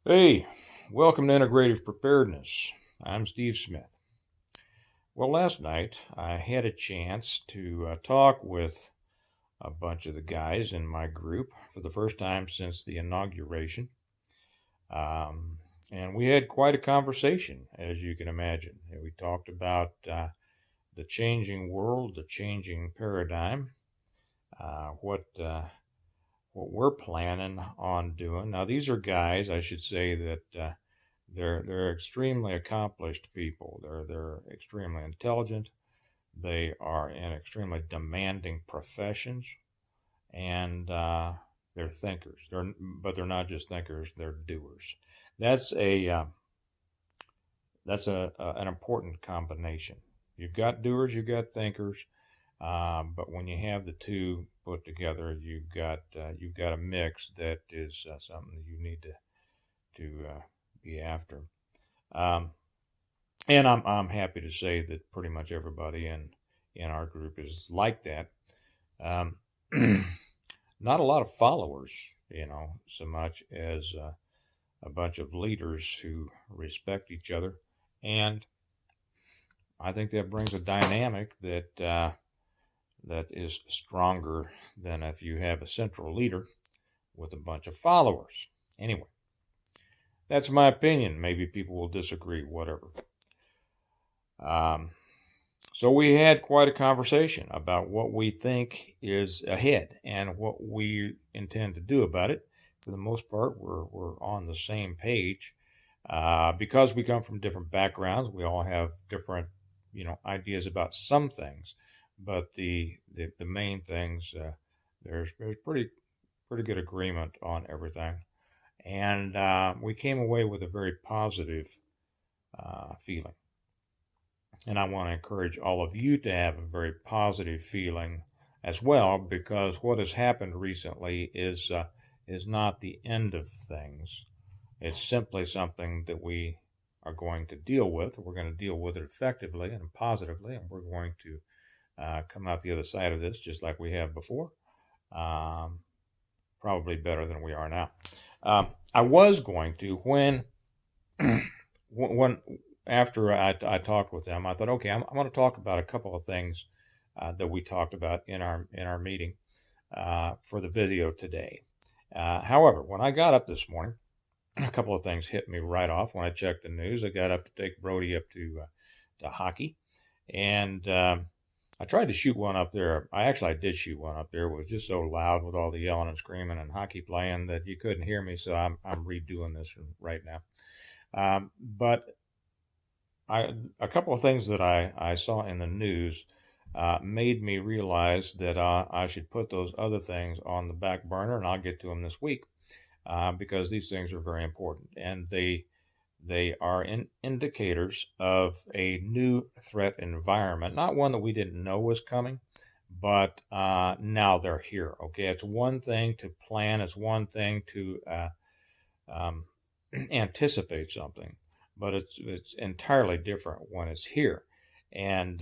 Hey, welcome to Integrative Preparedness. I'm Steve Smith. Well, last night I had a chance to talk with a bunch of the guys in my group for the first time since the inauguration. And we had quite a conversation, as you can imagine. We talked about the changing world, the changing paradigm, what we're planning on doing. Now, these are guys, I should say, that they're extremely accomplished people. They're extremely intelligent. They are in extremely demanding professions, and they're thinkers. But they're not just thinkers; they're doers. That's an important combination. You've got doers, you've got thinkers, but when you have the two put together, you've got a mix that is something that you need to be after. Um, and I'm happy to say that pretty much everybody in our group is like that. Um, Not a lot of followers, so much as a bunch of leaders who respect each other, and I think that brings a dynamic that is stronger than if you have a central leader with a bunch of followers. Anyway, that's my opinion. Maybe people will disagree, whatever. Um, so we had quite a conversation about what we think is ahead and what we intend to do about it. For the most part, we're on the same page. Because we come from different backgrounds, we all have different, ideas about some things, but the main things, there's pretty good agreement on everything, and we came away with a very positive feeling. And I want to encourage all of you to have a very positive feeling as well, because what has happened recently is not the end of things. It's simply something that we are going to deal with. We're going to deal with it effectively and positively, and we're going to come out the other side of this just like we have before, um, probably better than we are now. I was going to when after I talked with them, I thought, okay, I'm going to talk about a couple of things that we talked about in our meeting for the video today. However, when I got up this morning, a couple of things hit me right off when I checked the news. I got up to take Brody up to hockey, and I tried to shoot one up there. I did shoot one up there. It was just so loud with all the yelling and screaming and hockey playing that you couldn't hear me. So I'm redoing this right now. But a couple of things that I saw in the news made me realize that I should put those other things on the back burner, and I'll get to them this week because these things are very important, and they are indicators of a new threat environment, not one that we didn't know was coming, but now they're here. Okay, it's one thing to plan, it's one thing to um, anticipate something, but it's entirely different when it's here, and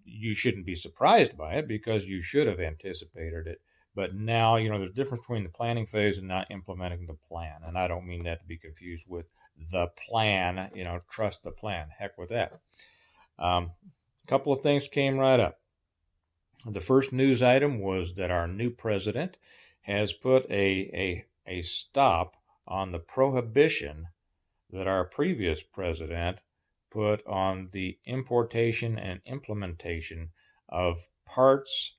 you shouldn't be surprised by it because you should have anticipated it. But now, there's a difference between the planning phase and not implementing the plan. And I don't mean that to be confused with the plan, trust the plan. Heck with that. A couple of things came right up. The first news item was that our new president has put a stop on the prohibition that our previous president put on the importation and implementation of parts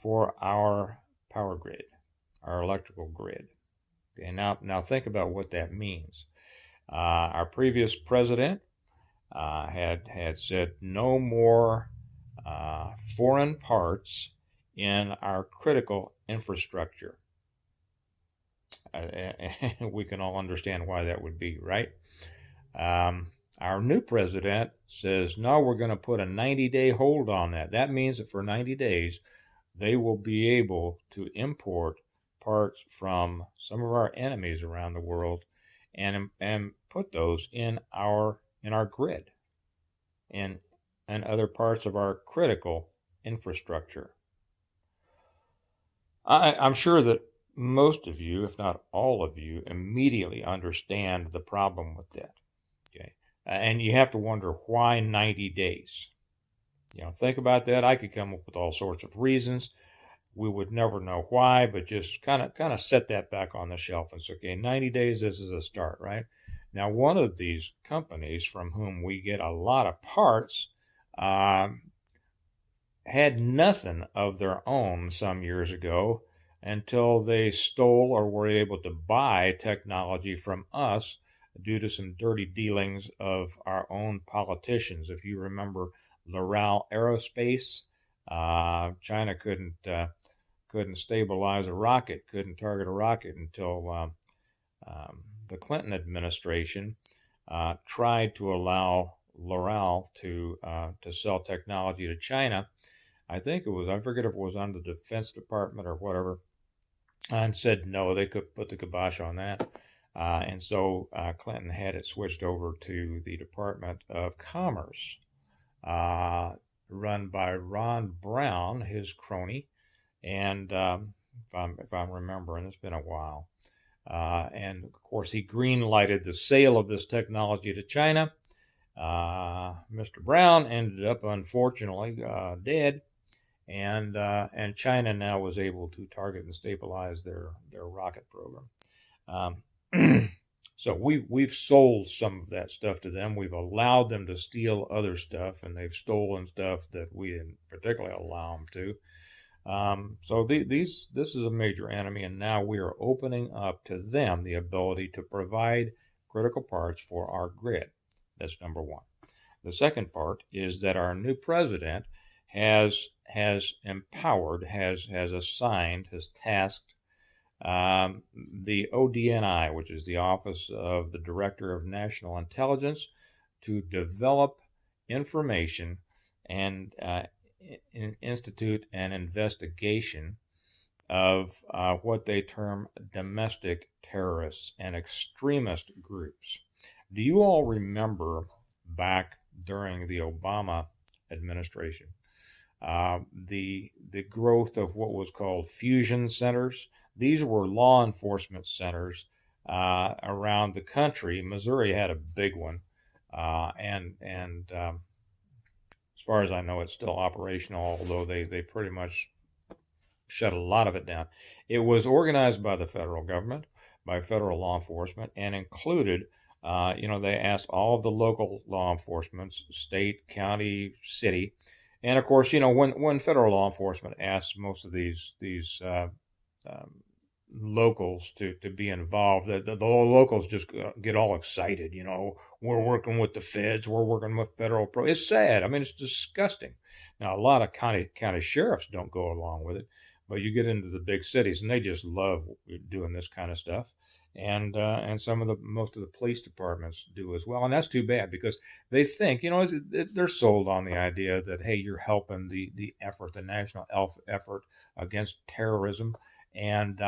for our power grid, our electrical grid. Okay, now think about what that means. Our previous president had said no more foreign parts in our critical infrastructure. We can all understand why that would be, right? Our new president says, no, we're going to put a 90-day hold on that. That means that for 90 days, they will be able to import parts from some of our enemies around the world and put those in our grid and other parts of our critical infrastructure. I'm sure that Most of you, if not all of you, immediately understand the problem with that. Okay. And you have to wonder why 90 days. Think about that. I could come up with all sorts of reasons. We would never know why, but just kind of set that back on the shelf and say, okay, 90 days, this is a start, right? Now, one of these companies from whom we get a lot of parts um, had nothing of their own some years ago until they stole or were able to buy technology from us due to some dirty dealings of our own politicians. If you remember Loral Aerospace, China couldn't stabilize a rocket, couldn't target a rocket until the Clinton administration tried to allow Loral to sell technology to China. I forget if it was under the Defense Department or whatever, and said no, they could put the kibosh on that. And so Clinton had it switched over to the Department of Commerce, run by Ron Brown, his crony, and if I'm remembering, it's been a while. And of course, he green lighted the sale of this technology to China. Mr. Brown ended up, unfortunately, dead, and China now was able to target and stabilize their rocket program. So we've sold some of that stuff to them. We've allowed them to steal other stuff, and they've stolen stuff that we didn't particularly allow them to. So this is a major enemy, and now we are opening up to them the ability to provide critical parts for our grid. That's number one. The second part is that our new president has empowered, has assigned, has tasked the ODNI, which is the Office of the Director of National Intelligence, to develop information and institute an investigation of what they term domestic terrorists and extremist groups. Do you all remember back during the Obama administration the growth of what was called fusion centers? These were law enforcement centers around the country. Missouri had a big one, and as far as I know, it's still operational, although they pretty much shut a lot of it down. It was organized by the federal government, by federal law enforcement, and included, they asked all of the local law enforcement, state, county, city, and of course, when federal law enforcement asks most of these locals to be involved, the locals just get all excited. We're working with the feds, we're working with federal pro. It's sad. I mean, it's disgusting. Now, a lot of county sheriffs don't go along with it, but you get into the big cities and they just love doing this kind of stuff. And most of the police departments do as well, and that's too bad because they think they're sold on the idea that, hey, you're helping the national effort against terrorism, and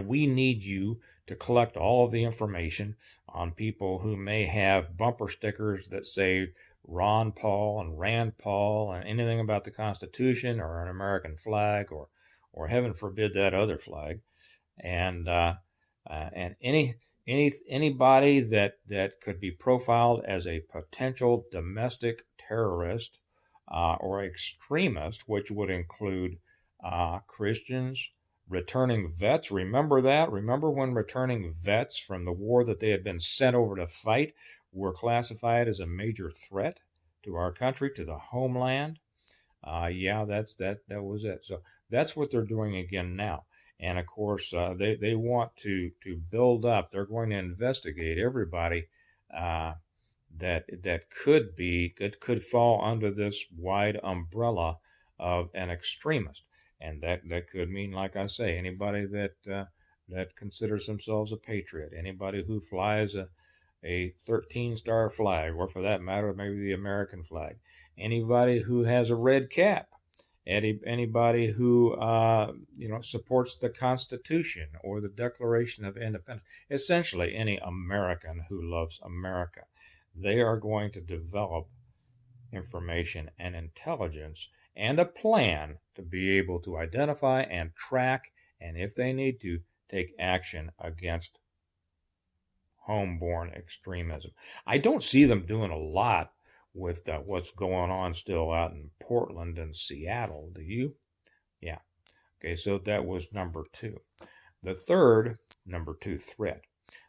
we need you to collect all of the information on people who may have bumper stickers that say Ron Paul and Rand Paul and anything about the Constitution or an American flag or heaven forbid that other flag, and anybody that could be profiled as a potential domestic terrorist or extremist, which would include Christians, returning vets. Remember that? Remember when returning vets from the war that they had been sent over to fight were classified as a major threat to our country, to the homeland? That was it. So that's what they're doing again now. And of course, they want to build up. They're going to investigate everybody that could fall under this wide umbrella of an extremist, and that could mean, like I say, anybody that considers themselves a patriot, anybody who flies a 13-star flag, or for that matter, maybe the American flag, anybody who has a red cap, anybody who supports the Constitution or the Declaration of Independence, essentially any American who loves America. They are going to develop information and intelligence and a plan to be able to identify and track and if they need to, take action against homeborn extremism. I don't see them doing a lot with what's going on still out in Portland and Seattle. Do you? Yeah. Okay, so that was number two. The third, number two threat.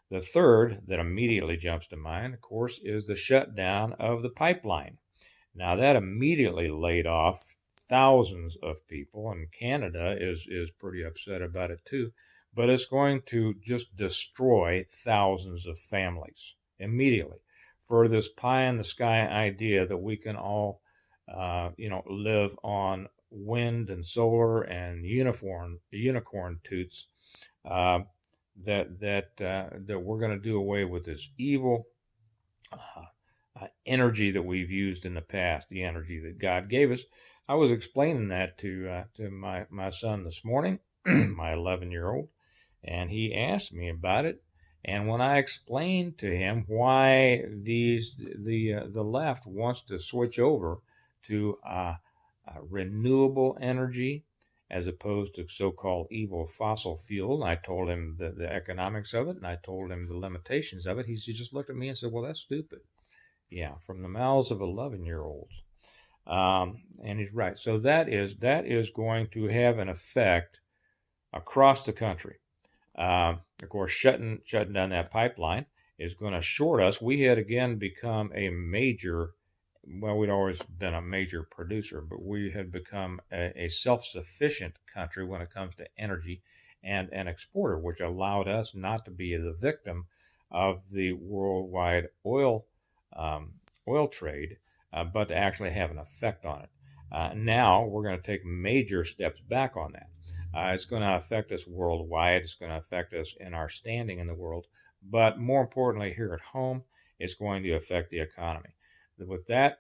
The third that immediately jumps to mind, of course, is the shutdown of the pipeline. Now, that immediately laid off thousands of people, and Canada is pretty upset about it too. But it's going to just destroy thousands of families immediately for this pie in the sky idea that we can all, live on wind and solar and unicorn toots. That we're going to do away with this evil energy that we've used in the past, the energy that God gave us. I was explaining that to my son this morning, my 11-year-old, and he asked me about it. And when I explained to him why the left wants to switch over to renewable energy as opposed to so-called evil fossil fuel, and I told him the economics of it, and I told him the limitations of it, he just looked at me and said, "Well, that's stupid." Yeah, from the mouths of 11-year-olds. And he's right. So that is going to have an effect across the country. Of course, shutting down that pipeline is going to short us. We had again become a major, well, we'd always been a major producer, but we had become a self-sufficient country when it comes to energy and an exporter, which allowed us not to be the victim of the worldwide oil trade, but to actually have an effect on it. Now we're going to take major steps back on that. It's going to affect us worldwide. It's going to affect us in our standing in the world. But more importantly, here at home, it's going to affect the economy. With that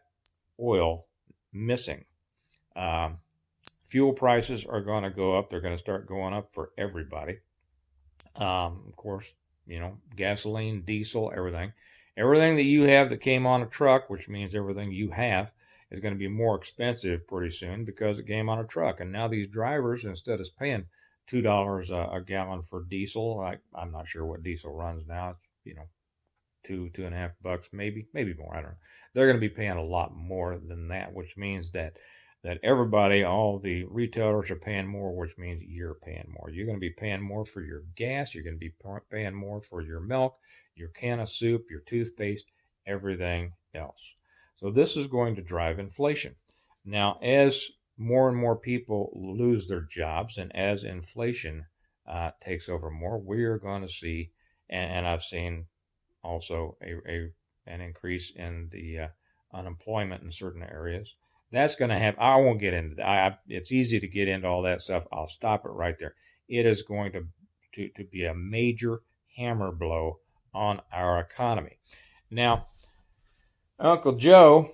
oil missing, fuel prices are going to go up. They're going to start going up for everybody. Of course, gasoline, diesel, everything. Everything that you have that came on a truck, which means everything you have, is going to be more expensive pretty soon because it came on a truck. And now these drivers, instead of paying $2 a gallon for diesel, I'm not sure what diesel runs now, $2.50, maybe more, I don't know. They're going to be paying a lot more than that, which means that everybody, all the retailers are paying more, which means you're paying more. You're going to be paying more for your gas. You're going to be paying more for your milk, your can of soup, your toothpaste, everything else. So this is going to drive inflation. Now, as more and more people lose their jobs and as inflation takes over more, we are going to see, and I've seen also an increase in the unemployment in certain areas. That's going to have, I won't get into that. It's easy to get into all that stuff. I'll stop it right there. It is going to be a major hammer blow on our economy. Now, Uncle Joe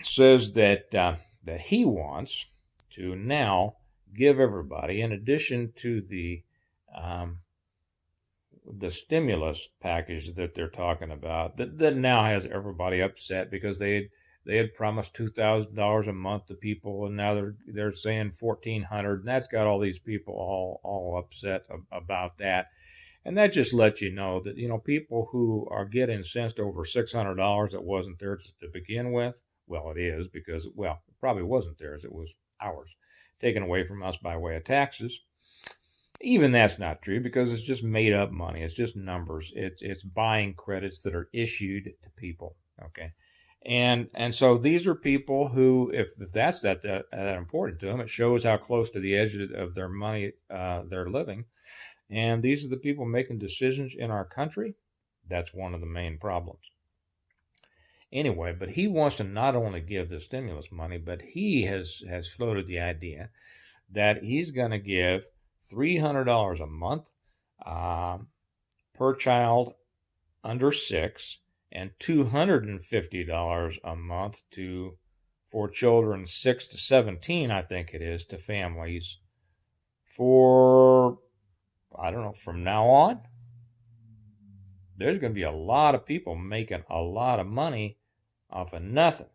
says that he wants to now give everybody, in addition to the stimulus package that they're talking about, that now has everybody upset because they had promised $2,000 a month to people, and now they're saying $1,400, and that's got all these people all upset about that. And that just lets you know that people who are getting incensed over $600 that wasn't theirs to begin with. Well, it is because it probably wasn't theirs; it was ours, taken away from us by way of taxes. Even that's not true because it's just made up money. It's just numbers. It's buying credits that are issued to people. Okay. And so these are people who, if that's that important to them, it shows how close to the edge of their money they're living. And these are the people making decisions in our country. That's one of the main problems. Anyway, but he wants to not only give the stimulus money, but he has floated the idea that he's going to give $300 a month per child under 6 and $250 a month for children 6 to 17, I think it is, to families for, I don't know, from now on. There's going to be a lot of people making a lot of money off of nothing.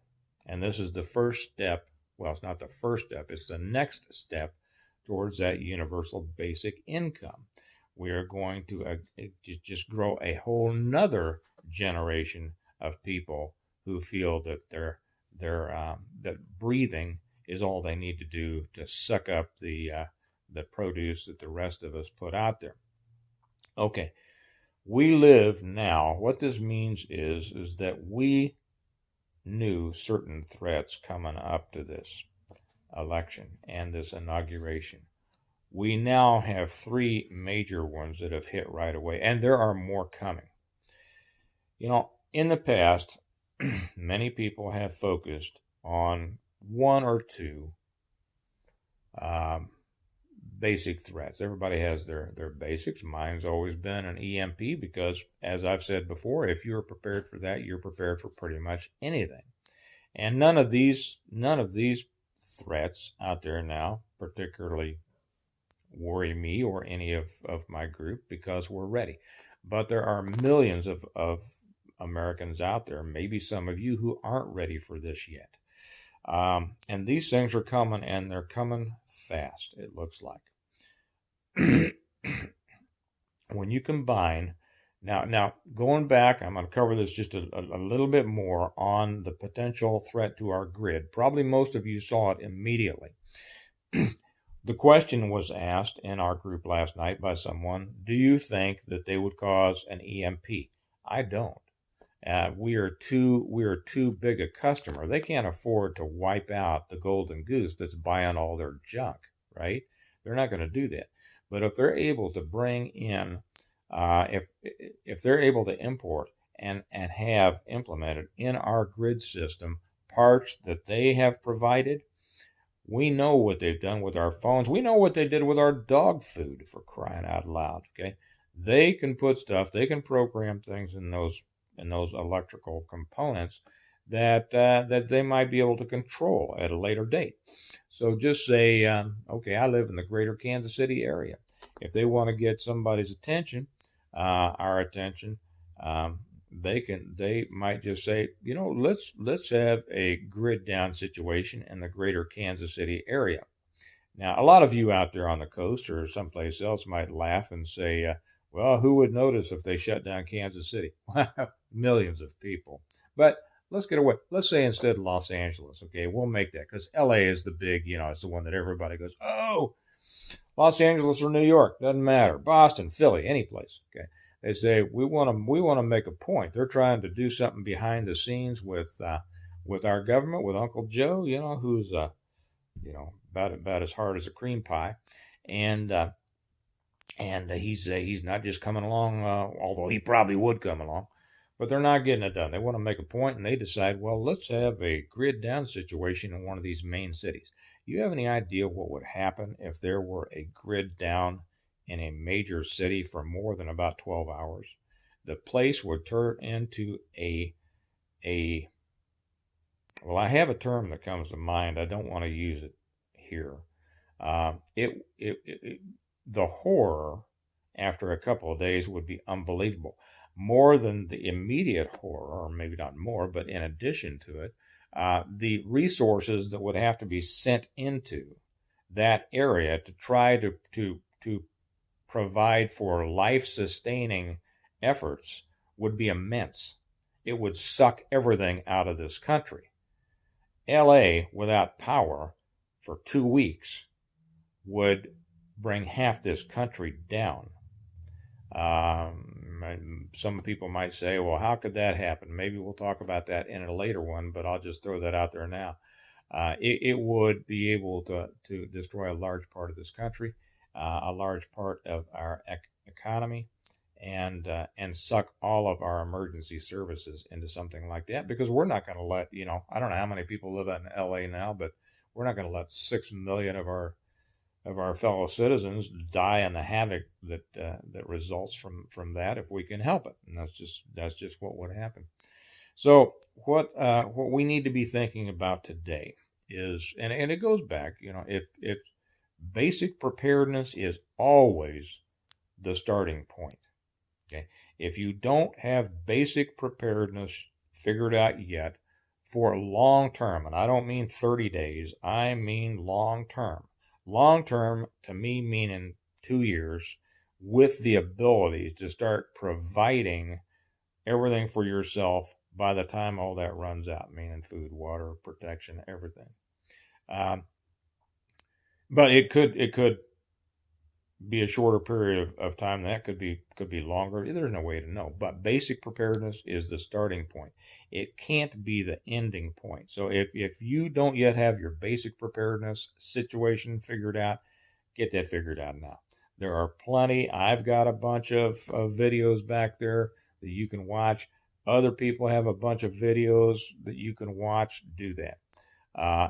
And this is the first step. Well, it's not the first step. It's the next step towards that universal basic income. We are going to just grow a whole nother generation of people who feel that that breathing is all they need to do to suck up the produce that the rest of us put out there. Okay, we live now. What this means is that we knew certain threats coming up to this election and this inauguration. We now have three major ones that have hit right away, and there are more coming. You know, in the past, many people have focused on one or two basic threats. Everybody has their basics. Mine's always been an EMP because, as I've said before, if you're prepared for that, you're prepared for pretty much anything. And none of these threats out there now particularly worry me or any of my group because we're ready. But there are millions of Americans out there, maybe some of you, who aren't ready for this yet. And these things are coming, and they're coming fast, it looks like. When you combine, now going back, I'm going to cover this just a little bit more on the potential threat to our grid. Probably most of you saw it immediately. The question was asked in our group last night by someone, do you think that they would cause an EMP? I don't. We are too big a customer. They can't afford to wipe out the golden goose that's buying all their junk, right? They're not going to do that. But if they're able to bring in, if they're able to import and have implemented in our grid system parts that they have provided, we know what they've done with our phones. We know what they did with our dog food, for crying out loud. Okay, they can put stuff, they can program things in those electrical components that they might be able to control at a later date. So just say, okay, I live in the greater Kansas City area. If they want to get somebody's attention, our attention, they might just say, you know, let's have a grid down situation in the greater Kansas City area. Now, a lot of you out there on the coast or someplace else might laugh and say, well, who would notice if they shut down Kansas City? Millions of people. But let's get away. Let's say instead Los Angeles. Okay, we'll make that because LA is the big, it's the one that everybody goes, oh, Los Angeles or New York, doesn't matter. Boston, Philly, any place. Okay. They say we want to make a point. They're trying to do something behind the scenes with our government, with Uncle Joe, who's about as hard as a cream pie, and he's not just coming along, although he probably would come along, but they're not getting it done. They want to make a point, and they decide, well, let's have a grid down situation in one of these main cities. You have any idea what would happen if there were a grid down in a major city for more than about 12 hours? The place would turn into well, I have a term that comes to mind. I don't want to use it here. The horror after a couple of days would be unbelievable. More than the immediate horror, or maybe not more, but in addition to it, the resources that would have to be sent into that area to try to provide for life-sustaining efforts would be immense. It would suck everything out of this country. LA without power for 2 weeks would bring half this country down. Some people might say, well, how could that happen? Maybe we'll talk about that in a later one, but I'll just throw that out there now. It would be able to destroy a large part of this country, a large part of our economy, and suck all of our emergency services into something like that, because we're not going to let, I don't know how many people live out in LA now, but we're not going to let 6 million of our fellow citizens die in the havoc that results from that if we can help it. And that's just what would happen. So what we need to be thinking about today is, and it goes back, if basic preparedness is always the starting point. Okay, if you don't have basic preparedness figured out yet for long term, and I don't mean 30 days, I mean long term. Long term, to me, meaning 2 years, with the ability to start providing everything for yourself by the time all that runs out, meaning food, water, protection, everything. Um, but it could be a shorter period of time. That could be longer. There's no way to know. But basic preparedness is the starting point. It can't be the ending point. So if you don't yet have your basic preparedness situation figured out, get that figured out now. There are plenty. I've got a bunch of videos back there that you can watch. Other people have a bunch of videos that you can watch. Do that.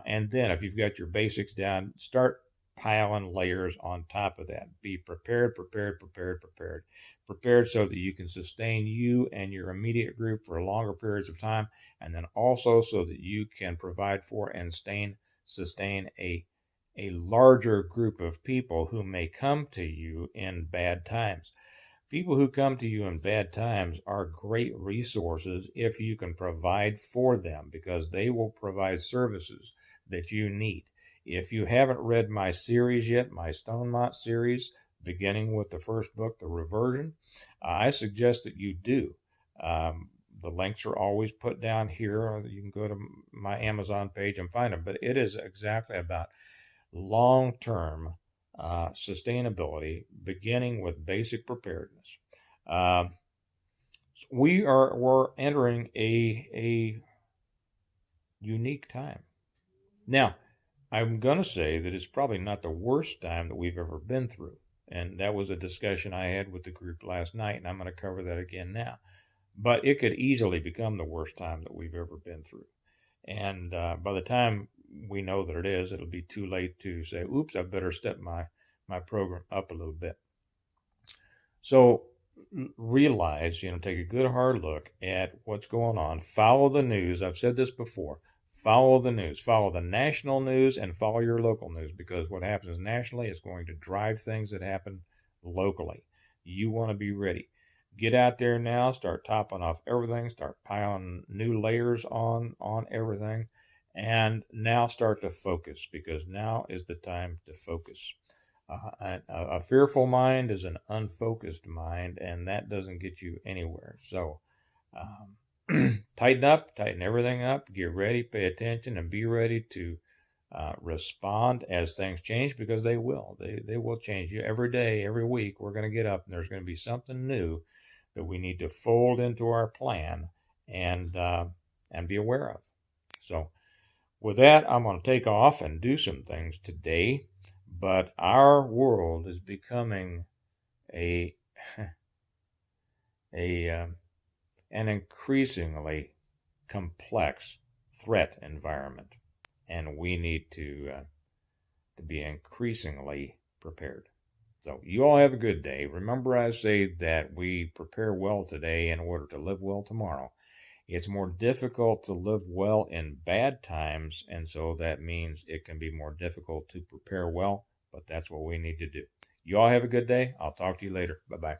And then if you've got your basics down, start piling layers on top of that. Be prepared, prepared, prepared, prepared. Prepared so that you can sustain you and your immediate group for longer periods of time, and then also so that you can provide for and sustain a larger group of people who may come to you in bad times. People who come to you in bad times are great resources if you can provide for them, because they will provide services that you need. If you haven't read my series yet, my Stonemont series, beginning with the first book, The Reversion, I suggest that you do. The links are always put down here. You can go to my Amazon page and find them. But it is exactly about long-term sustainability, beginning with basic preparedness. We're entering a unique time. Now, I'm going to say that it's probably not the worst time that we've ever been through. And that was a discussion I had with the group last night, and I'm going to cover that again now. But it could easily become the worst time that we've ever been through. And by the time we know that it is, it'll be too late to say, oops, I better step my program up a little bit. So realize, take a good hard look at what's going on. Follow the news. I've said this before. Follow the news. Follow the national news and follow your local news, because what happens nationally is going to drive things that happen locally. You want to be ready. Get out there now. Start topping off everything. Start piling new layers on everything. And now start to focus, because now is the time to focus. A fearful mind is an unfocused mind, and that doesn't get you anywhere. So tighten everything up, get ready, pay attention, and be ready to respond as things change, because they will. They will change. You every day, every week, we're going to get up, and there's going to be something new that we need to fold into our plan and be aware of. So with that, I'm going to take off and do some things today, but our world is becoming an increasingly complex threat environment, and we need to be increasingly prepared. So you all have a good day. Remember, I say that we prepare well today in order to live well tomorrow. It's more difficult to live well in bad times, and so that means it can be more difficult to prepare well, but that's what we need to do. You all have a good day. I'll talk to you later. Bye-bye.